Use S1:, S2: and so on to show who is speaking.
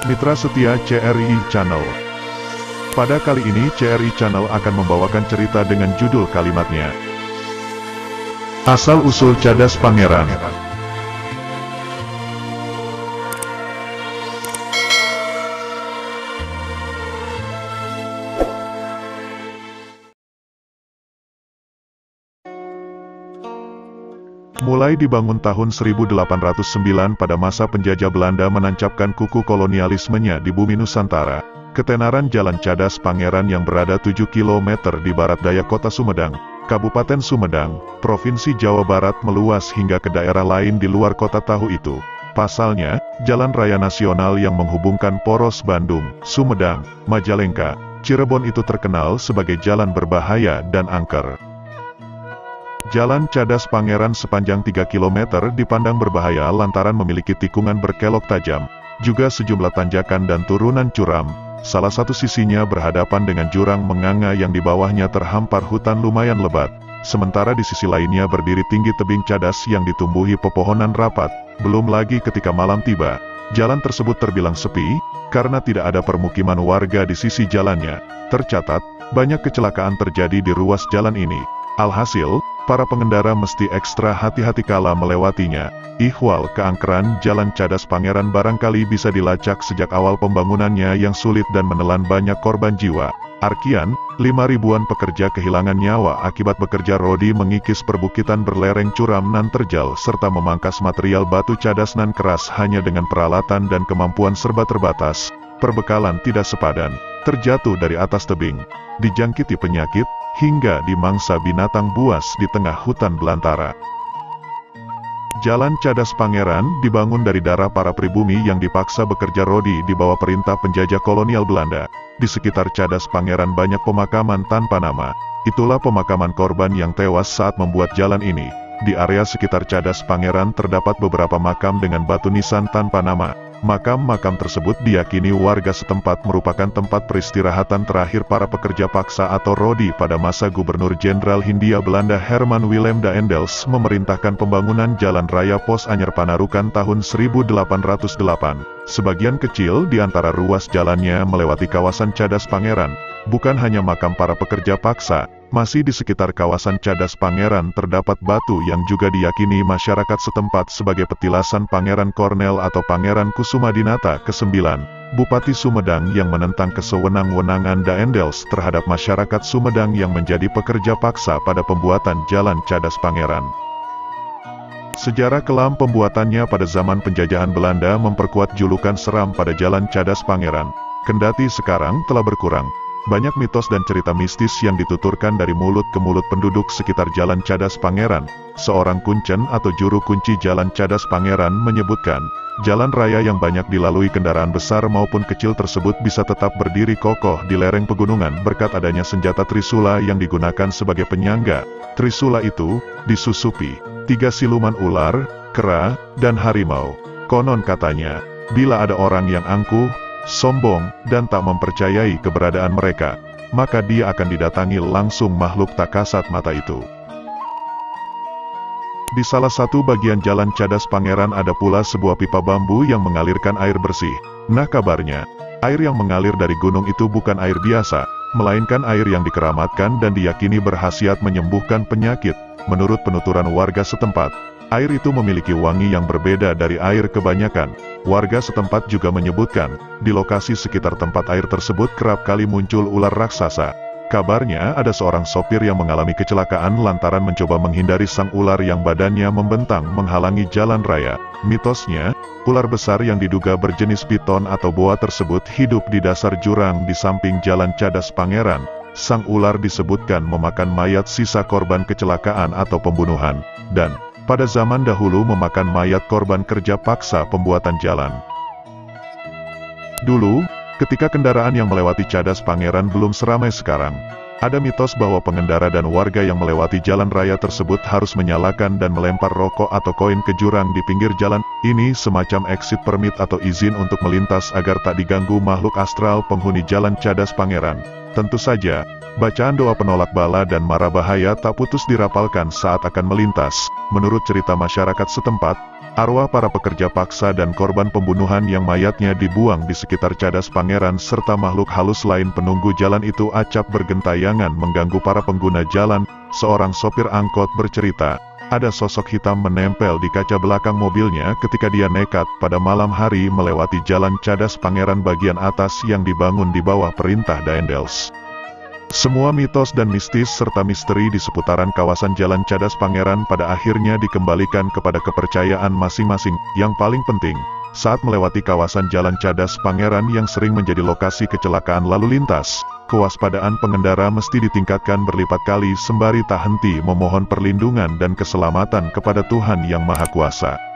S1: Mitra setia CRI Channel. Pada kali ini CRI Channel akan membawakan cerita dengan judul kalimatnya Asal-usul Cadas Pangeran. Mulai dibangun tahun 1809 pada masa penjajah Belanda menancapkan kuku kolonialismenya di bumi Nusantara, ketenaran Jalan Cadas Pangeran yang berada 7 km di barat daya kota Sumedang, Kabupaten Sumedang, Provinsi Jawa Barat meluas hingga ke daerah lain di luar kota tahu itu. Pasalnya, jalan raya nasional yang menghubungkan poros Bandung, Sumedang, Majalengka, Cirebon itu terkenal sebagai jalan berbahaya dan angker. Jalan Cadas Pangeran sepanjang 3 km dipandang berbahaya lantaran memiliki tikungan berkelok tajam, juga sejumlah tanjakan dan turunan curam. Salah satu sisinya berhadapan dengan jurang menganga yang di bawahnya terhampar hutan lumayan lebat, sementara di sisi lainnya berdiri tinggi tebing cadas yang ditumbuhi pepohonan rapat. Belum lagi ketika malam tiba, jalan tersebut terbilang sepi, karena tidak ada permukiman warga di sisi jalannya. Tercatat, banyak kecelakaan terjadi di ruas jalan ini. Alhasil, para pengendara mesti ekstra hati-hati kala melewatinya. Ihwal keangkeran Jalan Cadas Pangeran barangkali bisa dilacak sejak awal pembangunannya yang sulit dan menelan banyak korban jiwa. Arkian, 5.000-an pekerja kehilangan nyawa akibat bekerja rodi mengikis perbukitan berlereng curam nan terjal serta memangkas material batu cadas nan keras hanya dengan peralatan dan kemampuan serba terbatas. Perbekalan tidak sepadan, terjatuh dari atas tebing, dijangkiti penyakit, hingga dimangsa binatang buas di tengah hutan belantara. Jalan Cadas Pangeran dibangun dari darah para pribumi yang dipaksa bekerja rodi di bawah perintah penjajah kolonial Belanda. Di sekitar Cadas Pangeran banyak pemakaman tanpa nama. Itulah pemakaman korban yang tewas saat membuat jalan ini. Di area sekitar Cadas Pangeran terdapat beberapa makam dengan batu nisan tanpa nama. Makam-makam tersebut diyakini warga setempat merupakan tempat peristirahatan terakhir para pekerja paksa atau rodi pada masa Gubernur Jenderal Hindia Belanda Herman Willem Daendels memerintahkan pembangunan Jalan Raya Pos Anyar Panarukan tahun 1808. Sebagian kecil di antara ruas jalannya melewati kawasan Cadas Pangeran. Bukan hanya makam para pekerja paksa, masih di sekitar kawasan Cadas Pangeran terdapat batu yang juga diyakini masyarakat setempat sebagai petilasan Pangeran Kornel atau Pangeran Kusumadinata ke-9, Bupati Sumedang yang menentang kesewenang-wenangan Daendels terhadap masyarakat Sumedang yang menjadi pekerja paksa pada pembuatan Jalan Cadas Pangeran. Sejarah kelam pembuatannya pada zaman penjajahan Belanda memperkuat julukan seram pada Jalan Cadas Pangeran. Kendati sekarang telah berkurang, banyak mitos dan cerita mistis yang dituturkan dari mulut ke mulut penduduk sekitar Jalan Cadas Pangeran. Seorang kuncen atau juru kunci Jalan Cadas Pangeran menyebutkan, jalan raya yang banyak dilalui kendaraan besar maupun kecil tersebut bisa tetap berdiri kokoh di lereng pegunungan berkat adanya senjata trisula yang digunakan sebagai penyangga. Trisula itu disusupi 3 siluman ular, kera, dan harimau. Konon katanya, bila ada orang yang angkuh, sombong, dan tak mempercayai keberadaan mereka, maka dia akan didatangi langsung makhluk tak kasat mata itu. Di salah satu bagian Jalan Cadas Pangeran ada pula sebuah pipa bambu yang mengalirkan air bersih. Nah kabarnya, air yang mengalir dari gunung itu bukan air biasa, melainkan air yang dikeramatkan dan diyakini berkhasiat menyembuhkan penyakit. Menurut penuturan warga setempat, air itu memiliki wangi yang berbeda dari air kebanyakan. Warga setempat juga menyebutkan, di lokasi sekitar tempat air tersebut kerap kali muncul ular raksasa. Kabarnya ada seorang sopir yang mengalami kecelakaan lantaran mencoba menghindari sang ular yang badannya membentang menghalangi jalan raya. Mitosnya, ular besar yang diduga berjenis piton atau boa tersebut hidup di dasar jurang di samping Jalan Cadas Pangeran. Sang ular disebutkan memakan mayat sisa korban kecelakaan atau pembunuhan, dan pada zaman dahulu memakan mayat korban kerja paksa pembuatan jalan. Dulu, ketika kendaraan yang melewati Cadas Pangeran belum seramai sekarang, ada mitos bahwa pengendara dan warga yang melewati jalan raya tersebut harus menyalakan dan melempar rokok atau koin ke jurang di pinggir jalan. Ini semacam exit permit atau izin untuk melintas agar tak diganggu makhluk astral penghuni Jalan Cadas Pangeran. Tentu saja, Bacaan doa penolak bala dan mara bahaya tak putus dirapalkan saat akan melintas. Menurut cerita masyarakat setempat, arwah para pekerja paksa dan korban pembunuhan yang mayatnya dibuang di sekitar Cadas Pangeran serta makhluk halus lain penunggu jalan itu acap bergentayangan mengganggu para pengguna jalan. Seorang sopir angkot bercerita, ada sosok hitam menempel di kaca belakang mobilnya ketika dia nekat pada malam hari melewati jalan Cadas Pangeran bagian atas yang dibangun di bawah perintah Daendels. Semua mitos dan mistis serta misteri di seputaran kawasan Jalan Cadas Pangeran pada akhirnya dikembalikan kepada kepercayaan masing-masing. Yang paling penting, saat melewati kawasan Jalan Cadas Pangeran yang sering menjadi lokasi kecelakaan lalu lintas, kewaspadaan pengendara mesti ditingkatkan berlipat kali sembari tak henti memohon perlindungan dan keselamatan kepada Tuhan Yang Maha Kuasa.